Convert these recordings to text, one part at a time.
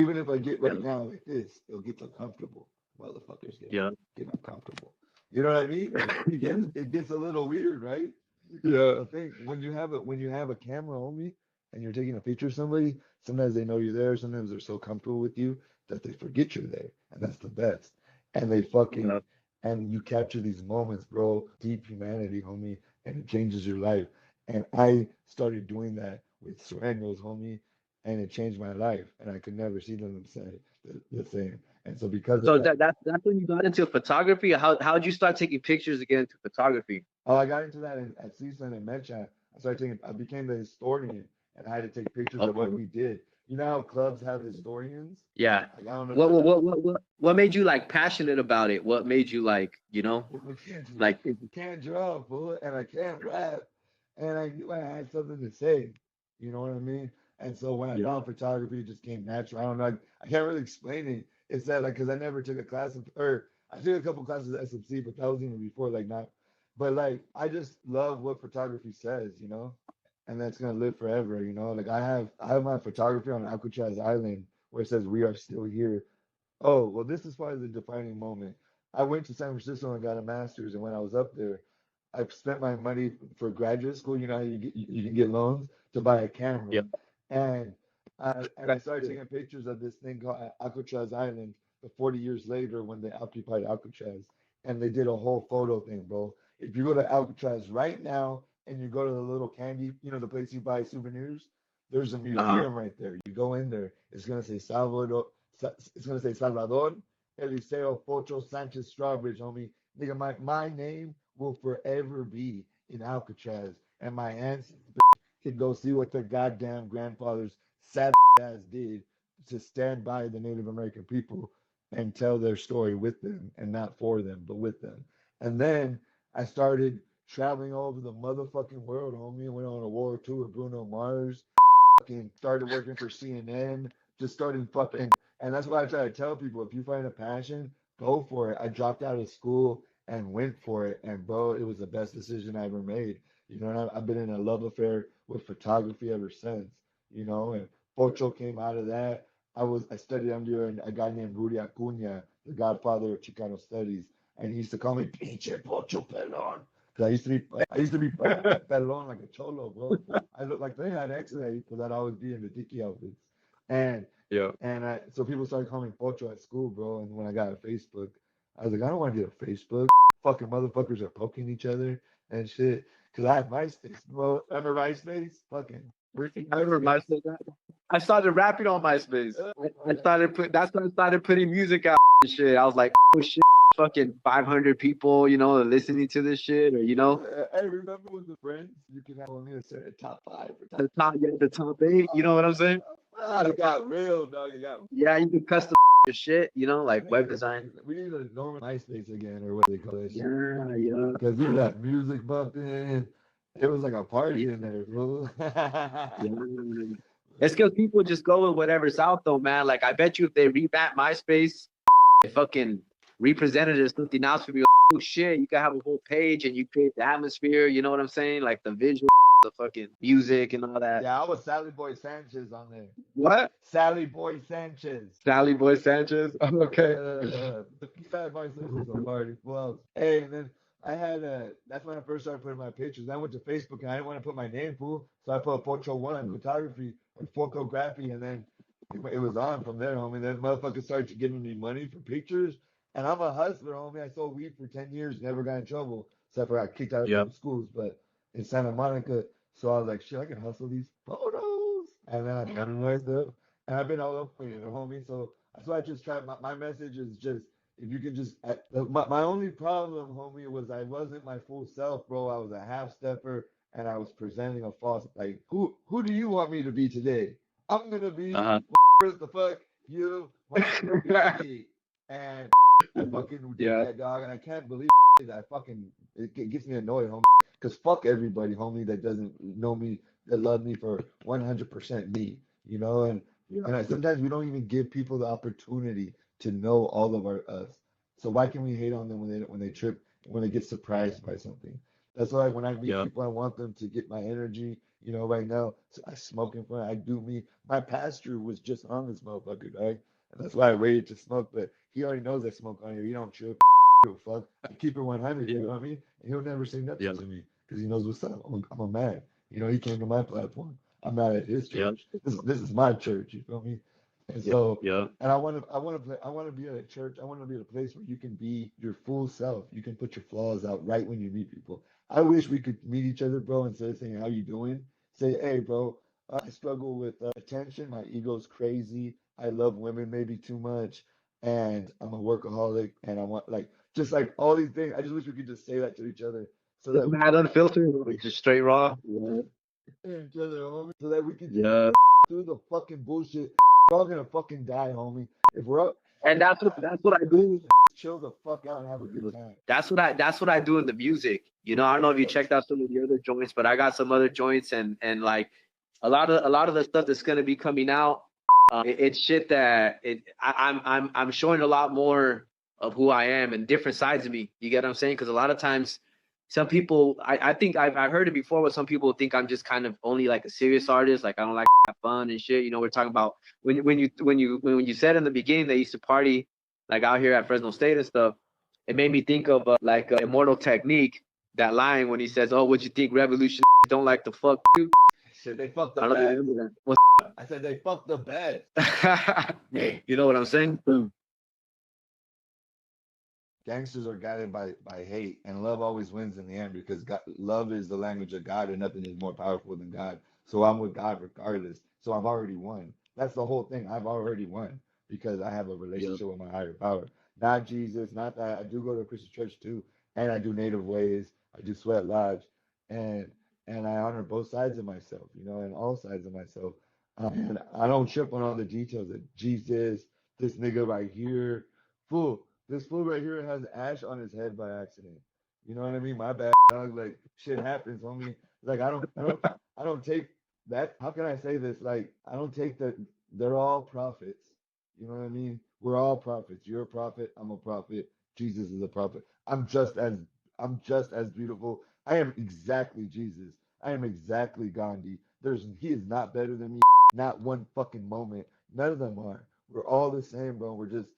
Even if I get right now like this, it'll get uncomfortable. Motherfuckers Yeah. get uncomfortable. You know what I mean? It gets a little weird, right? Because Yeah. I think when you have a camera on me and you're taking a picture of somebody, sometimes they know you're there, sometimes they're so comfortable with you that they forget you're there. And that's the best. And they Yeah. fucking and you capture these moments, bro, deep humanity, homie, and it changes your life. And I started doing that with Sueños, homie, and it changed my life. And I could never see them say the same. And so because of So that, that's when you got into photography. How'd you start taking pictures to get into photography? oh, I got into that at Cleveland and Medchat. I became the historian, and I had to take pictures of what Okay. we did. You know how clubs have historians? Yeah. Like, I don't know. What made you like passionate about it? What made you like, We can't like we can't draw, fool, and I can't rap, and I knew I had something to say. You know what I mean? And so when I yeah. found photography, it just came natural. I don't know. I can't really explain it. It's that like because I never took a class or I took a couple classes at SMC, but that was even before like not. But like I just love what photography says, and that's gonna live forever. Like I have my photography on Alcatraz Island where it says we are still here. Oh, well, this is probably the defining moment. I went to San Francisco and got a master's, and when I was up there, I spent my money for graduate school. You know how you can get loans to buy a Yeah. camera, and I started taking pictures of this thing called Alcatraz Island. The 40 years later, when they occupied Alcatraz, and they did a whole photo thing, bro. If you go to Alcatraz right now and you go to the little candy, the place you buy souvenirs, there's a Uh-huh. museum right there. You go in there, it's gonna say Salvador Eliseo Pocho Sanchez Strawbridge, homie. Nigga, my name will forever be in Alcatraz, and my ancestors can go see what their goddamn grandfathers sad ass did to stand by the Native American people and tell their story with them, and not for them, but with them. And then I started traveling all over the motherfucking world, homie. I went on a world tour with Bruno Mars, fucking started working for CNN, just started fucking, and that's why I try to tell people, if you find a passion, go for it. I dropped out of school and went for it, and bro, it was the best decision I ever made. And I've been in a love affair with photography ever since. And Pocho came out of that. I studied under a guy named Rudy Acuna, the godfather of Chicano studies, and he used to call me Pinche Pocho Pelon. Cause I used to be pelon like a cholo, bro. I look like they had X-ray because I'd always be in the tiki outfits. And Yeah. so people started calling me Pocho at school, bro. And when I got a Facebook, I was like, I don't want to get a Facebook. Fucking motherfuckers are poking each other and shit. Cause I have MySpace, bro. Remember MySpace? Fucking freaking I remember MySpace. MySpace. I started rapping on MySpace. I started that's when I started putting music out and shit. I was like, oh shit, fucking 500 people, listening to this shit, or I remember with the friends, you could have only a certain top five or top. the top, yeah, the top eight. You know what I'm saying? It got real, dog. It got Yeah, you can custom your shit, like web design. we need to normal MySpace again, or what they call that shit. Yeah, yeah. Because we had music bumping. It was like a party in there, bro. Yeah. It's because people just go with whatever's out though, man. Like I bet you if they revamp MySpace, fucking represented as something else for me. Oh shit, you can have a whole page and you create the atmosphere. You know what I'm saying? Like the visual, the fucking music and all that. Yeah, I was Sally Boy Sanchez on there. What? Sally Boy Sanchez. Sally Boy Sanchez. Okay. Sally Boy Sanchez was a party. Well, hey, and then that's when I first started putting my pictures. I went to Facebook and I didn't want to put my name, fool. So I put Pocho One on photography or photography, and then it was on from there, homie. Then motherfuckers started giving me money for pictures. And I'm a hustler, homie. I sold weed for 10 years, never got in trouble, except for I got kicked out of Yep. some schools. But in Santa Monica, so I was like, shit, I can hustle these photos. And then I got them right there. And I've been all over you, homie. So that's why I just try. My message is just, if you can just, my only problem, homie, was I wasn't my full self, bro. I was a half stepper and I was presenting a false, like, who do you want me to be today? I'm going to be, Uh what the fuck, you, huh. me. And I fucking did Yeah. that, dog. And I can't believe that it gets me annoyed, homie. Because fuck everybody, homie, that doesn't know me, that love me for 100% me, And Yeah. sometimes we don't even give people the opportunity to know all of us. So why can we hate on them when they trip, when they get surprised by something? That's why when I meet Yeah. people, I want them to get my energy. You know, right now, so I smoke in front. I do me. My pastor was just on this motherfucker, right? And that's why I waited to smoke. But he already knows I smoke on here. He don't trip. Give a fuck. I keep it 100. You know what I mean? And he'll never say nothing to me because he knows what's up. I'm a man. You know, he came to my platform. I'm not at his church. This is my church. You feel me? And so, and I want to be at a church. I want to be at a place where you can be your full self. You can put your flaws out right when you meet people. I wish we could meet each other, bro, instead of saying how you doing. Say, hey, bro, I struggle with attention. My ego's crazy. I love women maybe too much, and I'm a workaholic, and I want like just like all these things. I just wish we could just say that to each other so that we Mad unfiltered, like just straight raw. each other, homie, so that we can just Yeah. through the fucking bullshit. We're all gonna fucking die, homie. If we're up, And that's what I do. chill the fuck out and have a good time. That's what I do in the music. You know, I don't know if you checked out some of the other joints, but I got some other joints and like a lot of the stuff that's gonna be coming out. It's shit that I'm showing a lot more of who I am and different sides of me. You get what I'm saying? Because a lot of times, some people, I think I've heard it before, where some people think I'm just kind of only like a serious artist, like I don't like to have fun and shit. You know, we're talking about when you said in the beginning they used to party like out here at Fresno State and stuff. It made me think of like Immortal Technique, that line when he says, "Oh, what you think revolution don't like to fuck you?" Shit, they fucked the I don't bed. remember that. What's I said they fucked the bed. you know what I'm saying? Gangsters are guided by hate, and love always wins in the end because God, love is the language of God, and nothing is more powerful than God. So I'm with God regardless. So I've already won. That's the whole thing. I've already won because I have a relationship with my higher power. Not Jesus, not that. I do go to a Christian church too, and I do native ways. I do sweat lodge, and and I honor both sides of myself, you know, and all sides of myself. And I don't trip on all the details of Jesus, this nigga right here, fool. This fool right here has ash on his head by accident. You know what I mean? My bad, dog. Like shit happens, homie. Like I don't take that. How can I say this? Like I don't take that. They're all prophets. You know what I mean? We're all prophets. You're a prophet. I'm a prophet. Jesus is a prophet. I'm just as beautiful. I am exactly Jesus. I am exactly Gandhi. He is not better than me. Not one fucking moment. None of them are. We're all the same, bro. We're just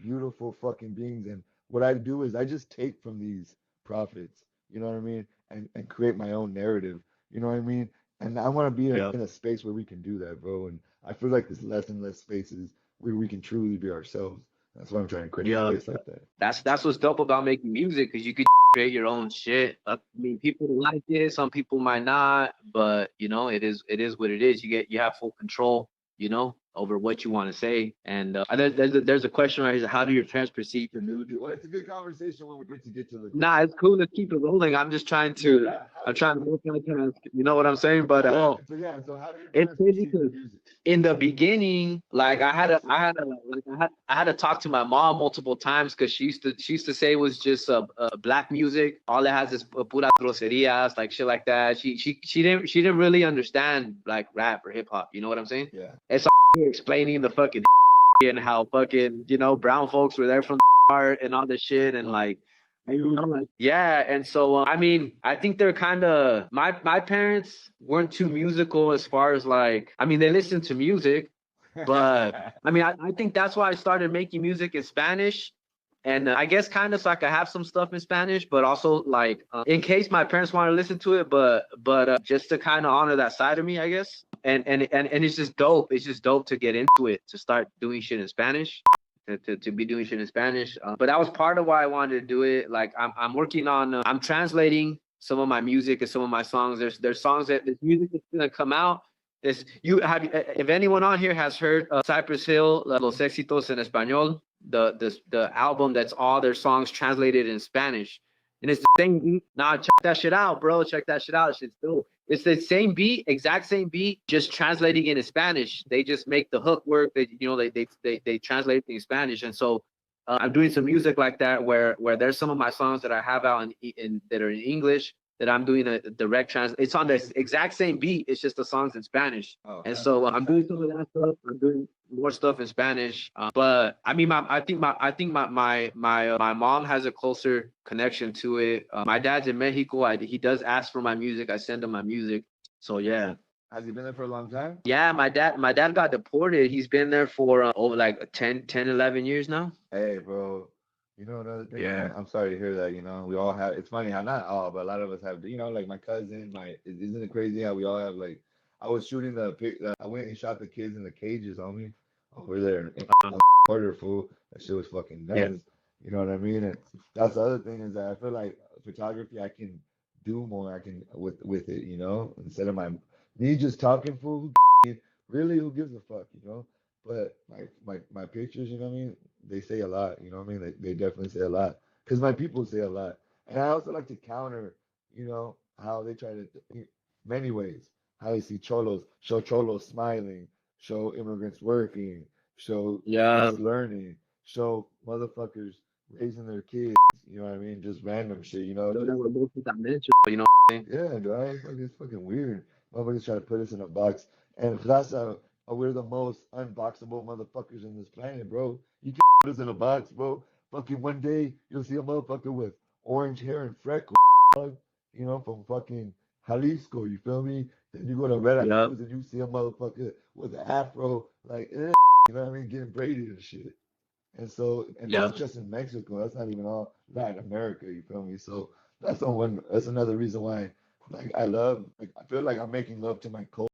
beautiful fucking beings. And what I do is I just take from these prophets, you know what I mean, and create my own narrative, you know what I mean. And I want to be in a space where we can do that, bro. And I feel like there's less and less spaces where we can truly be ourselves. That's why I'm trying to create a space like that. That's what's dope about making music, because you could create your own shit. I mean, people like it, some people might not, but you know, it is what it is. You have full control, you know, over what you want to say. And there's a question right here: how do your parents perceive your music? Well, it's a good conversation when we get to the. Nah, it's cool. Let's keep it rolling. I'm trying to multitask. You know what I'm saying? But So yeah, so how do your it's parents crazy perceive the because music? in the beginning, like I had to talk to my mom multiple times, because she used to say it was just black music. All it has is pura groserías, like shit like that. She didn't really understand like rap or hip hop. You know what I'm saying? Yeah. It's explaining the fucking and how fucking brown folks were there from art and all this shit, and like. Yeah, and so I mean, I think they're kind of my parents weren't too musical as far as like, I mean, they listened to music, but I mean, I think that's why I started making music in Spanish, and I guess kind of so I could have some stuff in Spanish, but also like in case my parents want to listen to it, but just to kind of honor that side of me, I guess. And it's just dope. It's just dope to get into it, to start doing shit in Spanish. To be doing shit in Spanish. But that was part of why I wanted to do it. Like I'm working on I'm translating some of my music and some of my songs. There's songs that this music is gonna come out. This you have if anyone on here has heard Cypress Hill Los Éxitos en Español, the album that's all their songs translated in Spanish. And it's the same beat. Nah, check that shit out, bro. Check that shit out. Shit's dope. It's the same beat, exact same beat, just translating it in Spanish. They just make the hook work. They translate it in Spanish, and so I'm doing some music like that, where there's some of my songs that I have out in that are in English, that I'm doing a direct trans. It's on the exact same beat. It's just the songs in Spanish. And so I'm doing some of that stuff. I'm doing more stuff in Spanish. But I mean, my mom has a closer connection to it. My dad's in Mexico. He does ask for my music. I send him my music. So yeah. Has he been there for a long time? Yeah, my dad got deported. He's been there for over like 10, 11 years now. Hey, bro. You know another thing? Yeah. I'm sorry to hear that. You know, we all have. It's funny how not all, but a lot of us have. You know, like my cousin. Isn't it crazy how we all have like. I was shooting I went and shot the kids in the cages, homie, over there in order, fool. That shit was fucking Yeah. nuts. You know what I mean? And that's the other thing is that I feel like photography, I can do more. I can with it. You know, instead of me just talking, fool. Really, who gives a fuck? You know. But my pictures, you know what I mean? They say a lot, you know what I mean? They definitely say a lot. Because my people say a lot. And I also like to counter, you know, how they try to, many ways, how they see cholos, show cholos smiling, show immigrants working, show Yeah. us learning, show motherfuckers raising their kids, you know what I mean? Just random shit, you know? Those Just, are multi-dimensional, you know. yeah, guys, it's fucking weird. Motherfuckers try to put us in a box. And Raza, we're the most unboxable motherfuckers in this planet, bro. You can't put us in a box, bro. Fucking one day you'll see a motherfucker with orange hair and freckles, dog, you know, from fucking Jalisco, you feel me? Then you go to Red Yep. Eyes and you see a motherfucker with an afro, like, you know what I mean, getting braided and shit. And Yep. that's just in Mexico. That's not even all Latin America. You feel me? So that's another reason why, like, I feel like I'm making love to my culture.